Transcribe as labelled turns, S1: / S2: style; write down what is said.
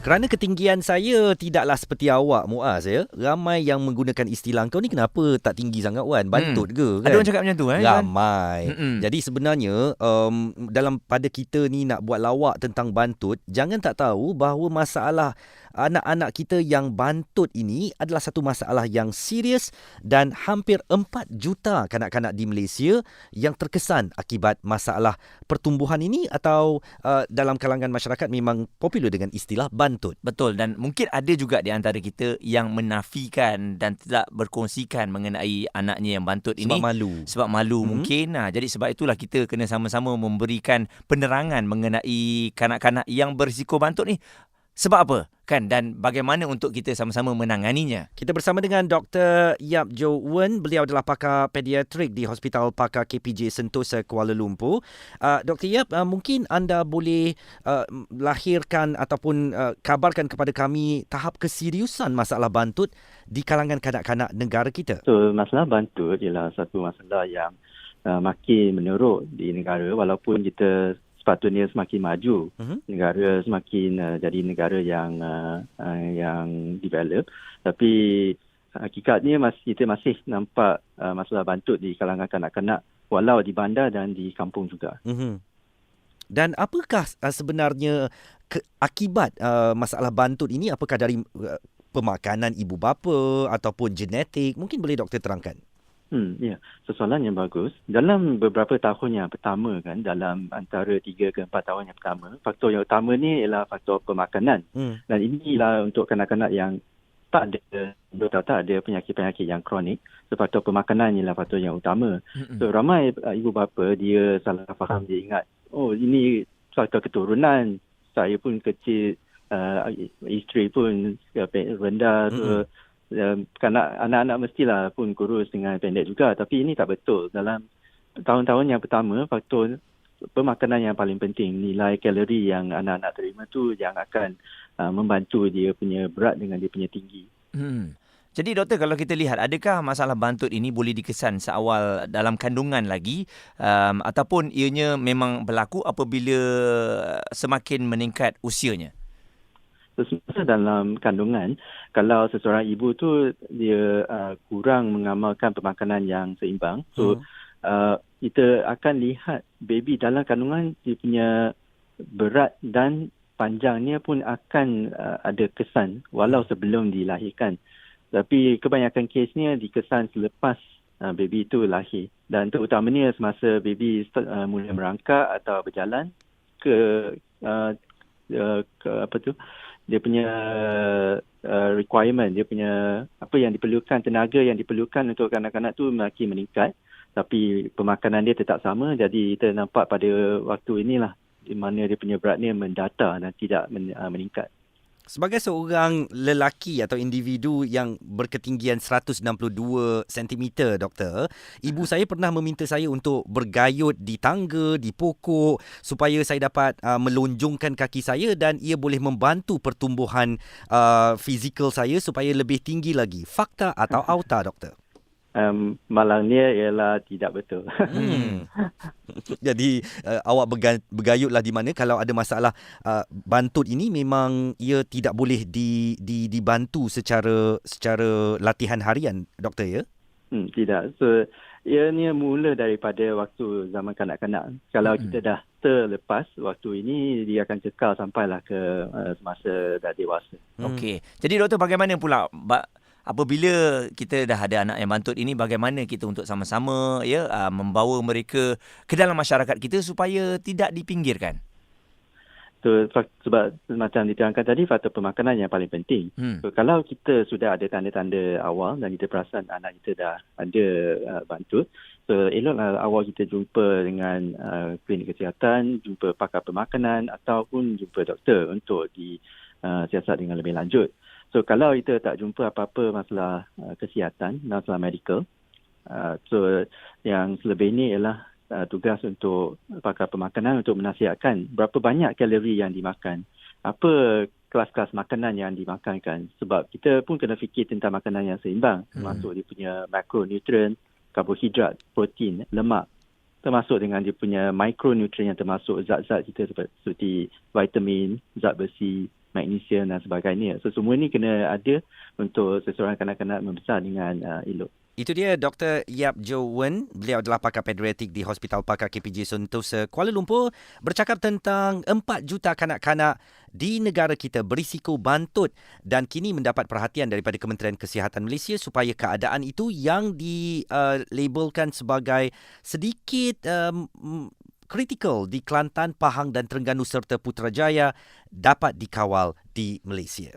S1: Kerana ketinggian saya tidaklah seperti awak, Muaz, ya. Ramai yang menggunakan istilah, kau ni kenapa tak tinggi sangat, Wan? Bantut ke kan?
S2: Ada orang cakap macam tu, Izwan?
S1: Ramai. Jadi sebenarnya dalam pada kita ni nak buat lawak tentang bantut, jangan tak tahu bahawa masalah anak-anak kita yang bantut ini adalah satu masalah yang serius dan hampir 4 juta kanak-kanak di Malaysia yang terkesan akibat masalah pertumbuhan ini atau dalam kalangan masyarakat memang popular dengan istilah bantut.
S2: Betul, dan mungkin ada juga di antara kita yang menafikan dan tidak berkongsikan mengenai anaknya yang bantut ini. Sebab malu mungkin. Jadi sebab itulah kita kena sama-sama memberikan penerangan mengenai kanak-kanak yang berisiko bantut ni. Sebab apa? Kan, dan bagaimana untuk kita sama-sama menanganinya.
S1: Kita bersama dengan Dr. Yap Jo Wen. Beliau adalah pakar pediatrik di Hospital Pakar KPJ Sentosa, Kuala Lumpur. Dr. Yap, mungkin anda boleh lahirkan ataupun kabarkan kepada kami tahap keseriusan masalah bantut di kalangan kanak-kanak negara kita.
S3: So, masalah bantut ialah satu masalah yang makin menurut di negara, walaupun kita sepatutnya semakin maju, negara semakin jadi negara yang develop, tapi hakikatnya kita masih nampak masalah bantut di kalangan kanak-kanak walau di bandar dan di kampung juga.
S1: Dan apakah sebenarnya akibat masalah bantut ini? Apakah dari pemakanan ibu bapa ataupun genetik? Mungkin boleh doktor terangkan.
S3: Ya, soalan yang bagus. Dalam beberapa tahun yang pertama kan, dalam antara 3 ke 4 tahun yang pertama, faktor yang utama ni ialah faktor pemakanan. Dan inilah untuk kanak-kanak yang tak ada penyakit-penyakit yang kronik. So, faktor pemakanan ialah faktor yang utama. So, ramai ibu bapa dia salah faham, dia ingat, ini faktor keturunan. Saya pun kecil, isteri pun rendah. Anak-anak mestilah pun kurus dengan pendek juga, tapi ini tak betul. Dalam tahun-tahun yang pertama, faktor pemakanan yang paling penting, nilai kalori yang anak-anak terima tu yang akan membantu dia punya berat dengan dia punya tinggi.
S2: Jadi doktor, kalau kita lihat, adakah masalah bantut ini boleh dikesan seawal dalam kandungan lagi ataupun ianya memang berlaku apabila semakin meningkat usianya?
S3: Semasa dalam kandungan, kalau seseorang ibu tu dia kurang mengamalkan pemakanan yang seimbang, so kita akan lihat baby dalam kandungan dia punya berat dan panjangnya pun akan ada kesan walau sebelum dilahirkan. Tapi kebanyakan kesnya dikesan selepas baby itu lahir, dan terutamanya semasa baby mula merangkak atau berjalan ke dia punya requirement, dia punya apa yang diperlukan, tenaga yang diperlukan untuk kanak-kanak tu makin meningkat, tapi pemakanan dia tetap sama. Jadi kita nampak pada waktu inilah di mana dia punya berat ni mendata dan tidak meningkat.
S1: Sebagai seorang lelaki atau individu yang berketinggian 162 cm, doktor, ibu saya pernah meminta saya untuk bergayut di tangga, di pokok, supaya saya dapat melonjongkan kaki saya dan ia boleh membantu pertumbuhan fizikal saya supaya lebih tinggi lagi. Fakta atau auta, doktor?
S3: Malangnya ialah tidak betul.
S1: Jadi awak bergayutlah di mana kalau ada masalah bantut ini, memang ia tidak boleh dibantu secara latihan harian, doktor, ya?
S3: Tidak. So ianya mula daripada waktu zaman kanak-kanak. Kalau kita dah terlepas waktu ini, dia akan kekal sampailah ke semasa dah dewasa.
S2: Okey. Jadi doktor, bagaimana pula apabila kita dah ada anak yang bantut ini, bagaimana kita untuk sama-sama membawa mereka ke dalam masyarakat kita supaya tidak dipinggirkan?
S3: So, sebab macam diterangkan tadi, faktor pemakanan yang paling penting. So, kalau kita sudah ada tanda-tanda awal dan kita perasan anak kita dah ada bantut, so eloklah awal kita jumpa dengan klinik kesihatan, jumpa pakar pemakanan ataupun jumpa doktor untuk disiasat dengan lebih lanjut. So kalau kita tak jumpa apa-apa masalah kesihatan, masalah medical, so yang selebihnya ialah tugas untuk pakar pemakanan untuk menasihatkan berapa banyak kalori yang dimakan, apa kelas-kelas makanan yang dimakankan. Sebab kita pun kena fikir tentang makanan yang seimbang, termasuk dia punya makronutrien, karbohidrat, protein, lemak, termasuk dengan dia punya mikronutrien yang termasuk zat-zat kita seperti vitamin, zat besi, magnesium dan sebagainya. So semua ni kena ada untuk seseorang kanak-kanak membesar dengan elok.
S1: Itu dia Dr. Yap Jo Wen. Beliau adalah pakar pediatrik di Hospital Pakar KPJ Sentosa Kuala Lumpur, bercakap tentang 4 juta kanak-kanak di negara kita berisiko bantut dan kini mendapat perhatian daripada Kementerian Kesihatan Malaysia supaya keadaan itu yang dilabelkan sebagai sedikit kritikal di Kelantan, Pahang dan Terengganu serta Putrajaya dapat dikawal di Malaysia.